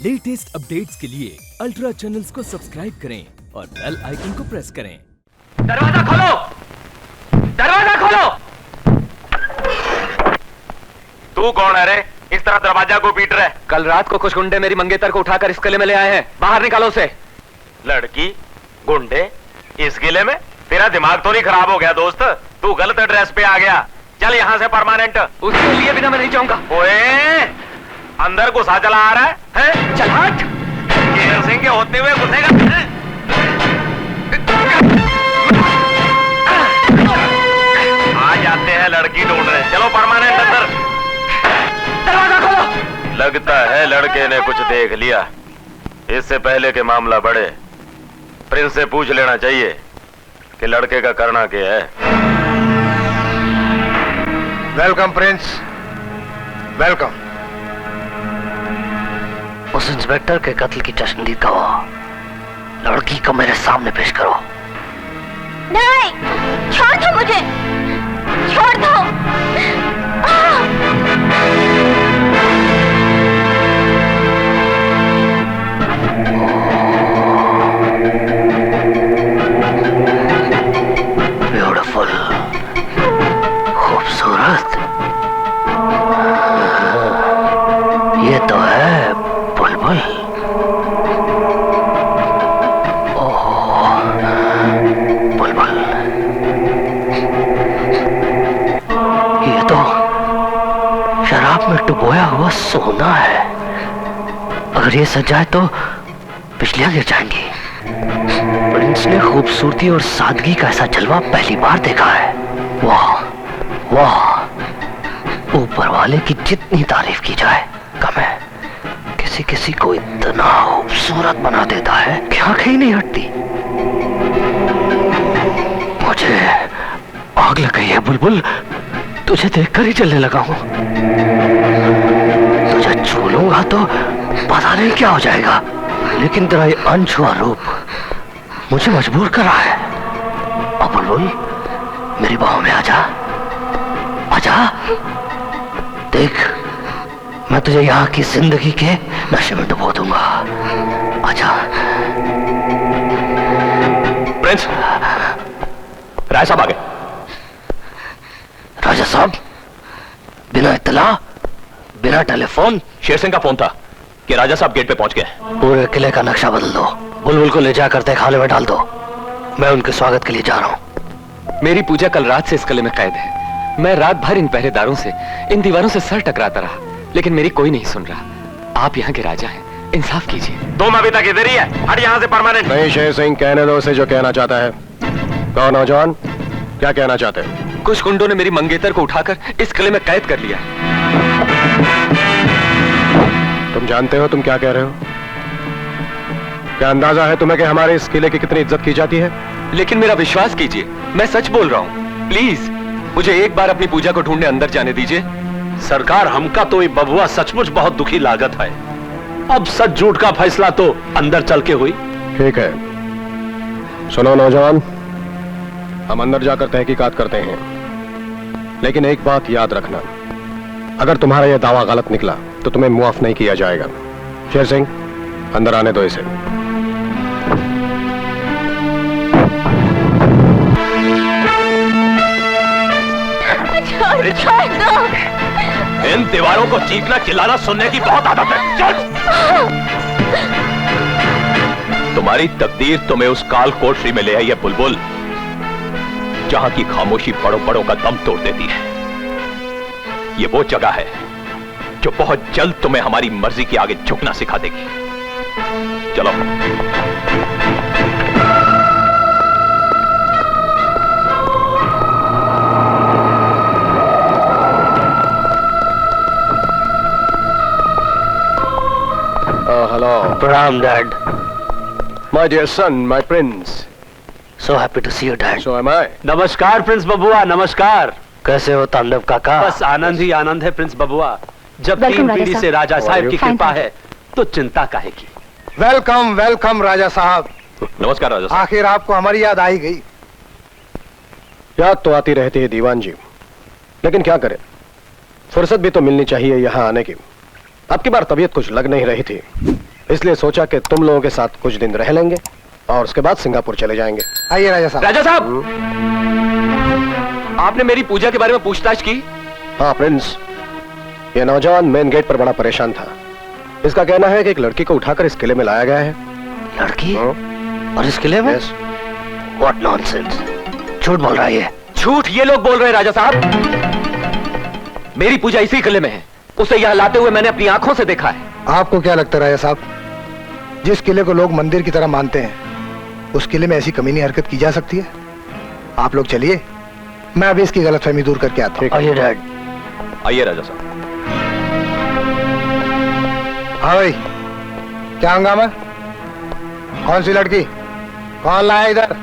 Latest updates के लिए ultra channels को सब्सक्राइब करें और बेल आइकन को प्रेस करें। दरवाजा खोलो! दरवाजा खोलो! तू कौन है रे? इस तरह दरवाजा को पीट रहे? कल रात को कुछ गुंडे मेरी मंगेतर को उठाकर इस किले में ले आए हैं। बाहर निकालो उसे। लड़की गुंडे इस किले में? तेरा दिमाग तो नहीं खराब हो गया दोस्त? तू गलत एड्रेस पे आ गया। चल यहाँ से परमानेंट। उसके लिए बिना मैं नहीं जाऊंगा। ओए, अंदर घुसा चला आ रहा है? चल हट। केर सिंह के होते हुए घुसेगा? आ जाते हैं लड़की ढूंढ रहे। चलो परमानेंट अंदर। दरवाजा खोलो। लगता है लड़के ने कुछ देख लिया। इससे पहले के मामला बढ़े, प्रिंस से पूछ लेना चाहिए कि लड़के का करना क्या है। Welcome Prince, welcome. उस इंस्पेक्टर के कत्ल की चश्मदीद गवाह लड़की को मेरे सामने पेश करो। नहीं, छोड़ दो मुझे, छोड़ दो। ब्यूटीफुल, खूबसूरत। ये तो है बुलबुल। ओह, बुलबुल, ये तो शराब में डुबोया हुआ सोना है। अगर ये सच जाए तो बिजलियां गिर जाएंगी। प्रिंस ने खूबसूरती और सादगी का ऐसा जलवा पहली बार देखा है। वाह वाह, ऊपर वाले की जितनी तारीफ की जाए कम है। किसी किसी को इतना खूबसूरत बना देता है कि आंखें ही नहीं हटती। मुझे आग लग गई है बुलबुल, तुझे देखकर ही जलने लगा हूं। तुझे छू लूंगा तो पता नहीं क्या हो जाएगा, लेकिन तेरा ये अनछुआ रूप मुझे मजबूर कर रहा है। अब बुलबुल मेरी बाहों में आजा, आजा। देख, मैं तुझे यहाँ की जिंदगी के नशे में डुबो दूंगा। आजा। प्रिंस, राय साहब आ गए। राजा साहब, बिना इत्तला, बिना टेलीफोन? शेर सिंह का फोन था कि राजा साहब गेट पे पहुंच गए। पूरे किले का नक्शा बदल दो, बुलबुल को ले जाकर तहखाने में डाल दो। मैं उनके स्वागत के लिए जा रहा हूँ। मेरी पूजा कल रात से इस किले में कैद है। मैं रात भर इन पहरेदारों से, इन दीवारों से सर टकराता रहा, लेकिन मेरी कोई नहीं सुन रहा। आप यहाँ के राजा हैं, इंसाफ कीजिए। तुम अभी तक इधर ही है? हट यहाँ से परमानेंट। नहीं शेर सिंह, कहने दो उसे जो कहना चाहता है। कौन नौजवान, क्या कहना चाहते हैं? कुछ गुंडों ने मेरी मंगेतर को उठाकर इस किले में कैद कर लिया है। तुम जानते हो तुम क्या कह रहे हो? क्या अंदाजा है तुम्हें कि हमारे इस किले की कितनी इज्जत की जाती है? लेकिन मेरा विश्वास कीजिए, मैं सच बोल रहा हूँ। प्लीज मुझे एक बार अपनी पूजा को ढूंढने अंदर जाने दीजिए। सरकार, हमका तो ये बबुआ सचमुच बहुत दुखी लागत है। अब सच झूठ का फैसला तो अंदर चल के हुई। ठीक है, सुनो नौजवान, हम अंदर जाकर तहकीकात करते हैं, लेकिन एक बात याद रखना, अगर तुम्हारा यह दावा गलत निकला तो तुम्हें मुआफ नहीं किया जाएगा। शेर सिंह, अंदर आने दो इसे। छोड़ दो। इन दीवारों को चीखना चिल्लाना सुनने की बहुत आदत है। चल। तुम्हारी तकदीर तुम्हें उस काल कोठरी में ले आई है बुलबुल, जहां की खामोशी बड़ों बड़ों का दम तोड़ देती है। ये वो जगह है जो बहुत जल्द तुम्हें हमारी मर्जी के आगे झुकना सिखा देगी। चलो। हेलो। प्रणाम dad. My dear son, my prince. So happy to see you dad. So am I. नमस्कार प्रिंस बबुआ, नमस्कार। कैसे हो तांडव काका? बस आनंद ही आनंद है प्रिंस बबुआ। जब Welcome, 3 राजा पीढ़ी साहब। से राजा साहब की Fine, कृपा fine. है तो चिंता काहे की। वेलकम वेलकम राजा साहब। नमस्कार राजा साहब। आखिर आपको हमारी याद आई गई। याद तो आती रहती है दीवान जी, लेकिन क्या करें, फुर्सत भी तो मिलनी चाहिए यहाँ आने की। अब की बार तबीयत कुछ लग नहीं रही थी। इसलिए सोचा कि तुम लोगों के साथ कुछ दिन रह लेंगे और उसके बाद सिंगापुर चले जाएंगे। आइए राजा साहब। राजा साहब, आपने मेरी पूजा के बारे में पूछताछ की? हाँ प्रिंस, ये नौजवान मेन गेट पर बड़ा परेशान था। इसका कहना है कि एक लड़की को उठाकर इस किले में लाया गया है। लड़की? और इस किले में? What nonsense! झूठ बोल रहा है ये। झूठ ये लोग बोल रहे हैं राजा साहब। मेरी पूजा इसी किले में है। उसे यहाँ लाते हुए मैंने अपनी आंखों से देखा है। आपको क्या लगता है राजा साहब, जिस किले को लोग मंदिर की तरह मानते हैं, उस किले में ऐसी कमीनी हरकत की जा सकती है? आप लोग चलिए, मैं अभी इसकी गलतफहमी दूर करके आता हूँ। आइए डैड। आइए राजा साहब। हाँ भाई, क्या हंगामा? कौन सी लड़की? कौन लाया इधर?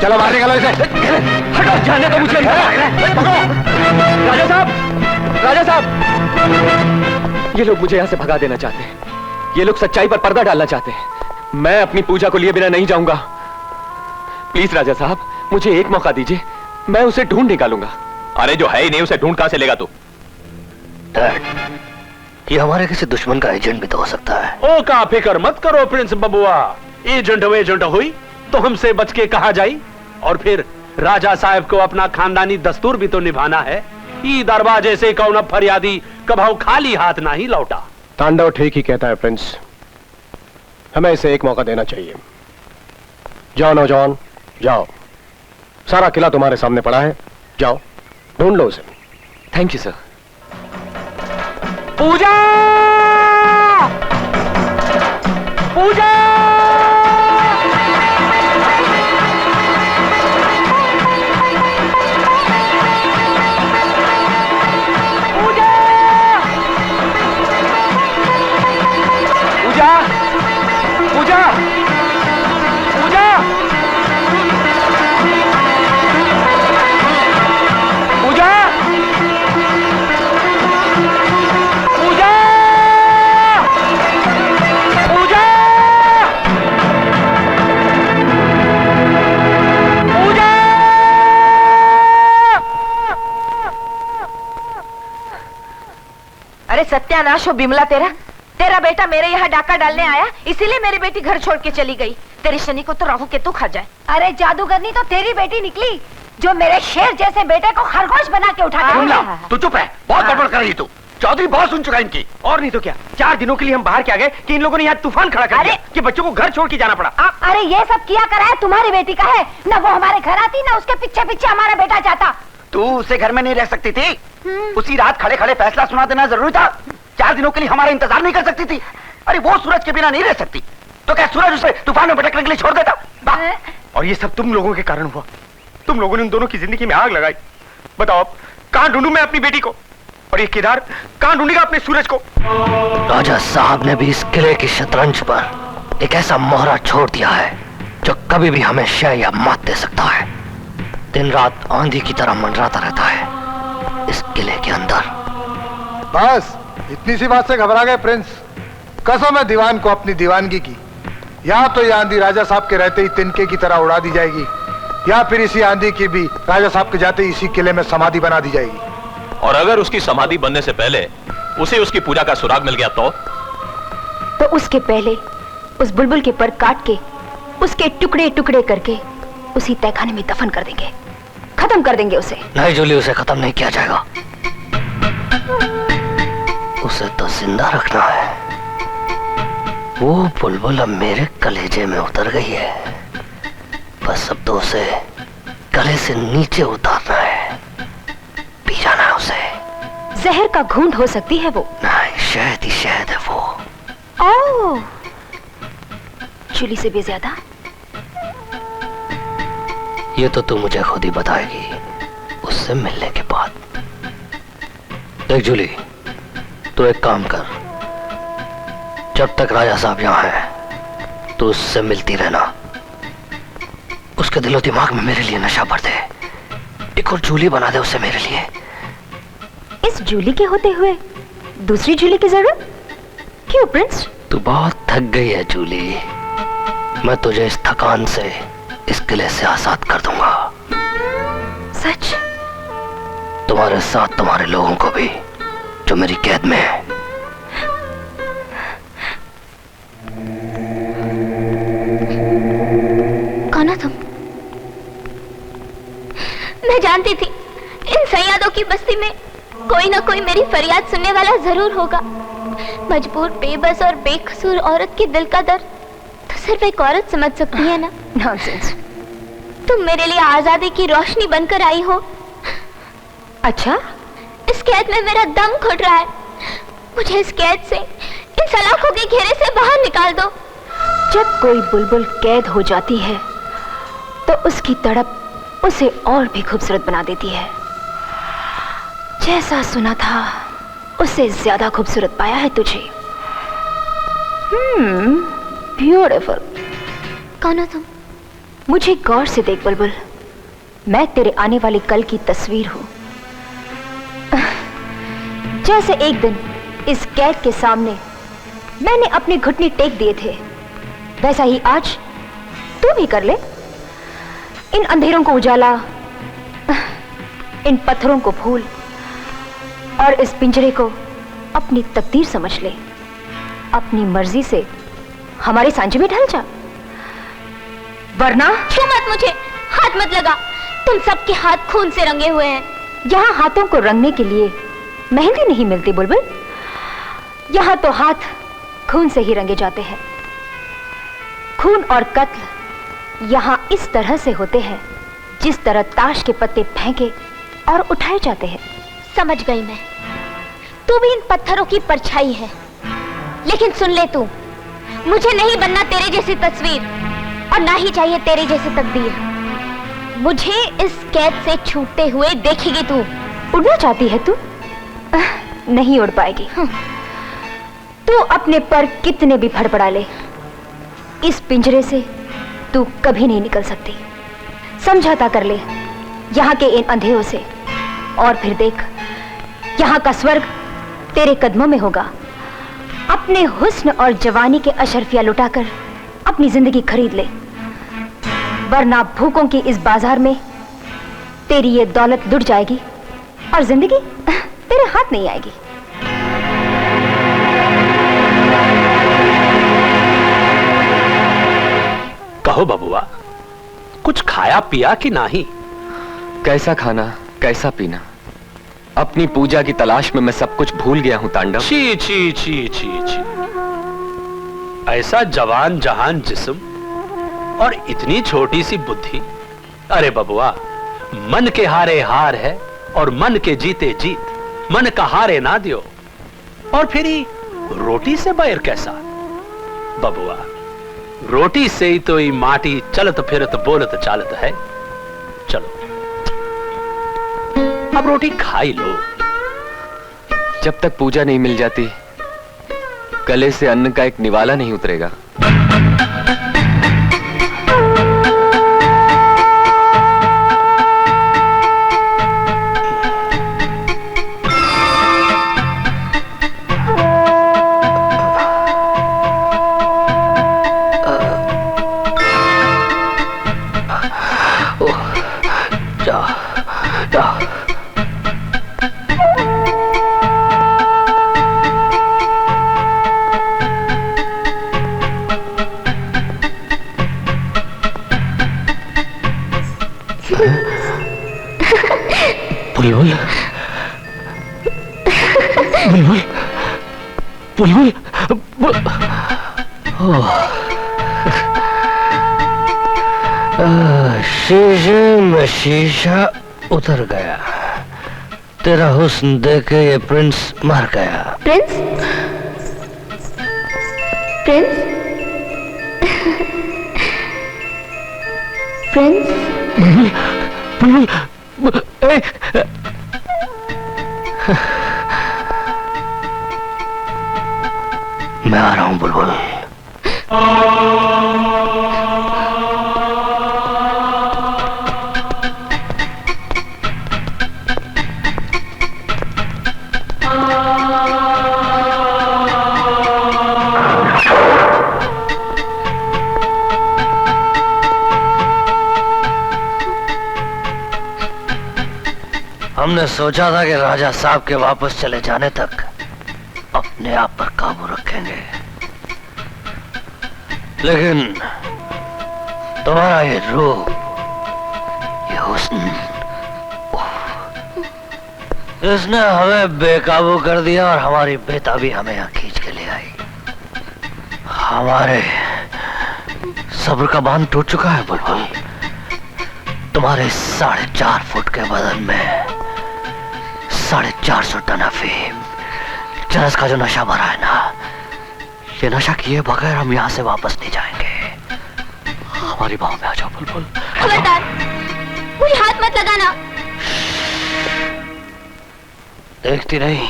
चलो बाहर निकलो इसे। हटो, जाने दो मुझे। राजा साहब, राजा साहब, ये लोग मुझे यहाँ से भगा देना चाहते हैं। ये लोग सच्चाई पर पर्दा डालना चाहते हैं। मैं अपनी पूजा को लिए बिना नहीं जाऊंगा। प्लीज राजा साहब, मुझे एक मौका दीजिए, मैं उसे ढूंढ निकालूंगा। अरे जो है ही नहीं, उसे ढूंढ कहां से लेगा तू? डैड, ये हमारे किसी दुश्मन का एजेंट भी तो हो सकता है। ओ का फिक्र मत करो प्रिंस बबुआ, एजेंट हुई तो हमसे बच के कहा जाई। और फिर राजा साहब को अपना खानदानी दस्तूर भी तो निभाना है। ई दरवाजे से कौन फरियादी कभाऊ खाली हाथ ना ही लौटा। तांडव ठीक ही कहता है प्रिंस, हमें इसे एक मौका देना चाहिए। जाओ नौजवान, जाओ, सारा किला तुम्हारे सामने पड़ा है, जाओ ढूंढ लो उसे। Thank you sir. Pooja! Pooja! Pooja! Pooja! Pooja! Pooja! Pooja! Pooja! Pooja! अरे सत्यानाश हो बिमला तेरा बेटा मेरे यहाँ डाका डालने आया, इसीलिए मेरी बेटी घर छोड़ के चली गई। तेरी शनि को तो राहु केतु खा जाए। अरे जादूगरनी तो तेरी बेटी निकली, जो मेरे शेर जैसे बेटे को खरगोश बना के उठा के। तू चुप है, बहुत गड़बड़ कर रही तू। चौधरी बहुत सुन चुका इनकी। और नहीं तो क्या, 4 दिनों के लिए हम बाहर क्या गए कि इन लोगों ने यहाँ तूफान खड़ा कर दिया कि बच्चों को घर छोड़ के जाना पड़ा। अरे ये सब किया करा है तुम्हारी बेटी का है, न वो हमारे घर आती न उसके पीछे पीछे हमारा बेटा जाता। तू उसे घर में नहीं रह सकती थी? उसी रात खड़े खड़े फैसला सुना देना जरूरी था? 4 दिनों के लिए हमारा इंतजार नहीं कर सकती थी? अरे वो सूरज के बिना नहीं रह सकती, तो क्या सूरज उसे तूफान में भटकने के लिए छोड़ देता? और ये सब तुम लोगों के कारण हुआ। तुम लोगों ने उन दोनों की जिंदगी में आग लगाई। बताओ अब कहां ढूंढूं मैं अपनी बेटी को, और ये केदार कहां ढूंढेगा अपने सूरज को? राजा साहब ने भी इस किले की शतरंज पर एक ऐसा मोहरा छोड़ दिया है जो कभी भी हमें शय या मात दे सकता है। दिन रात आंधी की तरह मंडराता रहता है इस किले के अंदर। बस इतनी सी बात से घबरा गए प्रिंस? कसम है दीवान को अपनी दीवानगी की। या तो ये आंधी राजा साहब के रहते ही तिनके की तरह उड़ा दी जाएगी, या फिर इसी आंधी की भी राजा साहब के जाते ही इसी किले में समाधि बना दी जाएगी। और अगर उसकी समाधि बनने से पहले उसे उसकी पूजा का सुराग मिल गया तो उसके पहले उस बुलबुल के पर काट के उसके टुकड़े टुकड़े करके उसी तहखाने में दफन कर देंगे, खत्म कर देंगे उसे। नहीं जूली, उसे खत्म नहीं किया जाएगा, उसे तो जिंदा रखना है। वो बुलबुल अब मेरे कलेजे में उतर गई है, बस अब तो उसे गले से नीचे उतारना है, पी जाना है उसे। जहर का घूंट हो सकती है वो। नहीं, शहद ही शहद है वो। ओह, जूली से भी ज्यादा। ये तो तू मुझे खुद ही बताएगी उससे मिलने के बाद। देख जूली, तू एक काम कर, जब तक राजा साहब यहाँ है तो उससे मिलती रहना। उसके दिलो दिमाग में मेरे लिए नशा भर दे, एक और जूली बना दे उसे मेरे लिए। इस जूली के होते हुए दूसरी जूली की जरूरत क्यों प्रिंस? तू बहुत थक गई है जूली, मैं तुझे इस थकान से इस किले से आजाद कर दूंगा। सच? तुम्हारे साथ तुम्हारे लोगों को भी जो मेरी कैद में है। जानती थी इन सयादों की बस्ती में कोई ना कोई मेरी फरियाद सुनने वाला जरूर होगा। मजबूर, बेबस और बेकसूर औरत के दिल का दर्द तो सिर्फ एक औरत समझ सकती है ना। नॉनसेंस। तुम मेरे लिए आजादी की रोशनी बनकर आई हो। अच्छा, इस कैद में मेरा दम घुट रहा है। मुझे इस कैद से, इन सलाखों के घेरे से बाहर निकाल दो। जब कोई बुलबुल कैद हो जाती है तो उसकी तड़प उसे और भी खूबसूरत बना देती है। जैसा सुना था उससे ज्यादा खूबसूरत पाया है तुझे। ब्यूटीफुल। कौन हो तुम? मुझे गौर से देख बुलबुल, मैं तेरे आने वाले कल की तस्वीर हूं। जैसे एक दिन इस कैद के सामने मैंने अपने घुटने टेक दिए थे, वैसा ही आज तू भी कर ले। इन अंधेरों को उजाला, इन पत्थरों को फूल और इस पिंजरे को अपनी तकदीर समझ ले। अपनी मर्जी से हमारे सांचे में ढल जा, वरना। छू मत मुझे, हाथ मत लगा। तुम सबके हाथ खून से रंगे हुए हैं। यहाँ हाथों को रंगने के लिए मेहंदी नहीं मिलती बुलबुल, यहाँ तो हाथ खून से ही रंगे जाते हैं। खून और कत्ल यहाँ इस तरह से होते हैं जिस तरह ताश के पत्ते फेंके और उठाए जाते हैं। समझ गई मैं, तू भी इन पत्थरों की परछाई है। लेकिन सुन ले, तू मुझे नहीं बनना तेरे जैसी तस्वीर और ना ही चाहिए तेरी जैसी तकदीर। मुझे इस कैद से छूटते हुए देखेगी तू। उड़ना चाहती है तू? नहीं उड़ पाएगी। तू अपने पर कितने भी फड़फड़ा ले, इस पिंजरे से तू कभी नहीं निकल सकती। समझौता कर ले यहाँ के इन अंधेरों से, और फिर देख यहाँ का स्वर्ग तेरे कदमों में होगा। अपने हुस्न और जवानी के अशरफिया लुटाकर अपनी जिंदगी खरीद ले, वरना भूखों की इस बाजार में तेरी ये दौलत लुट जाएगी और जिंदगी तेरे हाथ नहीं आएगी। कहो बबुआ, कुछ खाया पिया कि नहीं? कैसा खाना, कैसा पीना? अपनी पूजा की तलाश में मैं सब कुछ भूल गया हूं तांडव। छी छी छी छी छी। ऐसा जवान जहान जिस्म और इतनी छोटी सी बुद्धि। अरे बबुआ, मन के हारे हार है और मन के जीते जीत। मन का हारे ना दियो। और फिर ही रोटी से बैर कैसा? बबुआ, रोटी से ही तो ये माटी चलत फिरत बोलत चालत है। चलो अब रोटी खाई लो। जब तक पूजा नहीं मिल जाती, गले से अन्न का एक निवाला नहीं उतरेगा। बुलबुल, बुलबुल, बुलबुल, शीशे में शीशा उतर गया। तेरा हुस्न देखे ये प्रिंस मर गया। प्रिंस? प्रिंस? प्रिंस? बुलबुल, बुलबुल, मैं आ रहा हूं बुलबुल। हमने सोचा था कि राजा साहब के वापस चले जाने तक अपने आप पर काबू रखेंगे, लेकिन तुम्हारा ये रूप, ये हुस्न इसने हमें बेकाबू कर दिया और हमारी बेताबी हमें यहाँ खींच के ले आई। हमारे सब्र का बांध टूट चुका है बुलबुल। तुम्हारे 4.5 फुट के बदन में 450 टन अफीम, चरस का जो नशा भरा है ना, ये नशा किए बगैर हम यहाँ से वापस नहीं जाएंगे। हमारी बाहों में आ जाओ बुलबुल। खबरदार, मुझे हाथ मत लगाना। देखती नहीं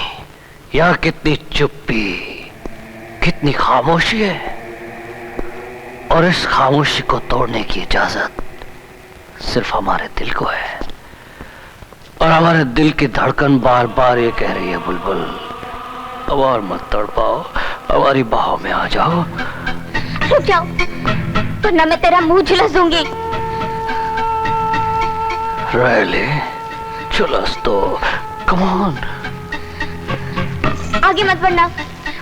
यहाँ कितनी चुप्पी, कितनी खामोशी है, और इस खामोशी को तोड़ने की इजाजत सिर्फ हमारे दिल को है। और हमारे दिल की धड़कन बार बार ये कह रही है बुलबुल, अब और मत तड़पाओ, हमारी बाहों में आ जाओ। रुक जाओ, वरना मैं तेरा मुंह झुलस दूंगी। रैली झुलस दो, कम ऑन। आगे मत बढ़ना,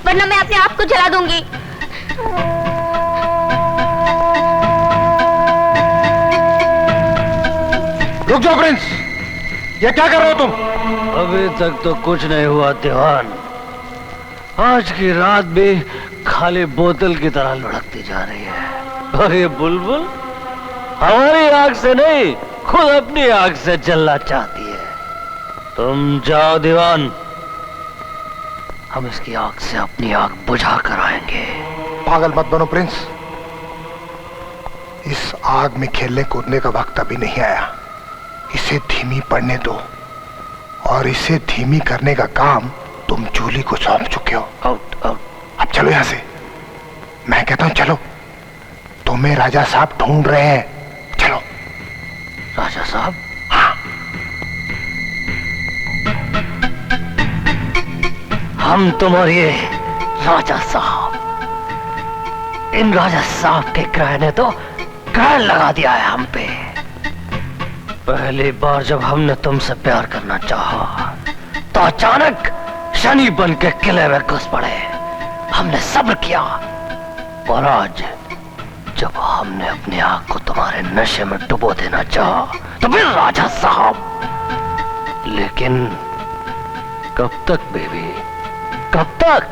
वरना मैं अपने आप को जला दूंगी। रुक जाओ प्रिंस, ये क्या कर रहे हो तुम? अभी तक तो कुछ नहीं हुआ दीवान। आज की रात भी खाली बोतल की तरह लुढ़कती जा रही है। और ये बुलबुल हमारी आग से नहीं, खुद अपनी आग से जलना चाहती है। तुम जाओ दीवान, हम इसकी आग से अपनी आग बुझा कर आएंगे। पागल मत बनो प्रिंस, इस आग में खेलने कूदने का वक्त अभी नहीं आया। इसे धीमी पड़ने दो, और इसे धीमी करने का काम तुम जूली को सौंप चुके हो। Out out. अब चलो यहां से, मैं कहता हूं चलो, तुम्हें राजा साहब ढूंढ रहे हैं, चलो। राजा साहब? हाँ। हम तुम और ये राजा साहब, इन राजा साहब के ग्रह ने तो ग्रहण लगा दिया है हम पे। पहली बार जब हमने तुमसे प्यार करना चाहा तो अचानक शनि बन के किले में घुस पड़े। हमने सब्र किया, और आज जब हमने अपनी आंख को तुम्हारे नशे में डुबो देना चाहा तो फिर राजा साहब। लेकिन कब तक बेबी, कब तक?